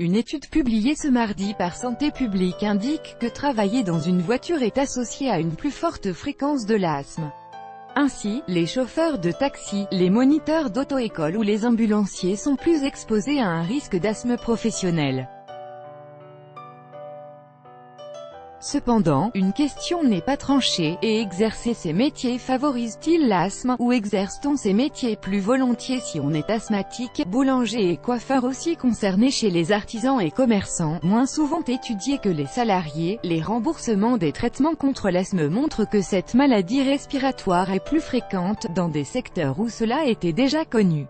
Une étude publiée ce mardi par Santé publique indique que travailler dans une voiture est associé à une plus forte fréquence de l'asthme. Ainsi, les chauffeurs de taxi, les moniteurs d'auto-école ou les ambulanciers sont plus exposés à un risque d'asthme professionnel. Cependant, une question n'est pas tranchée, et exercer ces métiers favorise-t-il l'asthme, ou exerce-t-on ces métiers plus volontiers si on est asthmatique? Boulanger et coiffeur aussi concernés chez les artisans et commerçants, moins souvent étudiés que les salariés. Les remboursements des traitements contre l'asthme montrent que cette maladie respiratoire est plus fréquente, dans des secteurs où cela était déjà connu.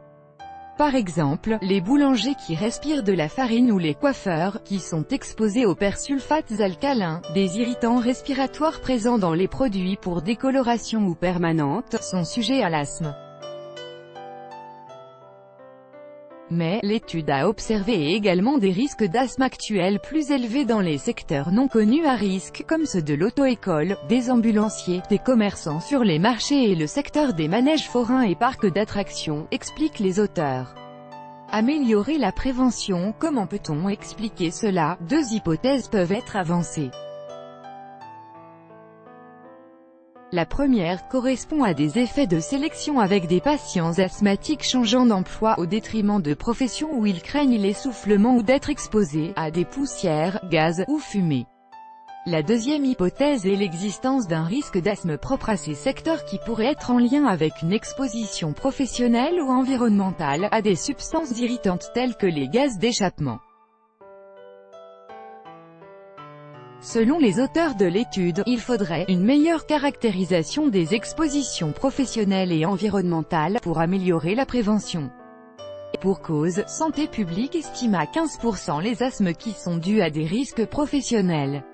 Par exemple, les boulangers qui respirent de la farine ou les coiffeurs, qui sont exposés aux persulfates alcalins, des irritants respiratoires présents dans les produits pour décoloration ou permanente, sont sujets à l'asthme. Mais, l'étude a observé également des risques d'asthme actuels plus élevés dans les secteurs non connus à risque, comme ceux de l'auto-école, des ambulanciers, des commerçants sur les marchés et le secteur des manèges forains et parcs d'attractions, expliquent les auteurs. Améliorer la prévention, comment peut-on expliquer cela? Deux hypothèses peuvent être avancées. La première correspond à des effets de sélection avec des patients asthmatiques changeant d'emploi au détriment de professions où ils craignent l'essoufflement ou d'être exposés à des poussières, gaz ou fumée. La deuxième hypothèse est l'existence d'un risque d'asthme propre à ces secteurs qui pourrait être en lien avec une exposition professionnelle ou environnementale à des substances irritantes telles que les gaz d'échappement. Selon les auteurs de l'étude, il faudrait une meilleure caractérisation des expositions professionnelles et environnementales pour améliorer la prévention. Et pour cause, Santé publique estime à 15% les asthmes qui sont dus à des risques professionnels.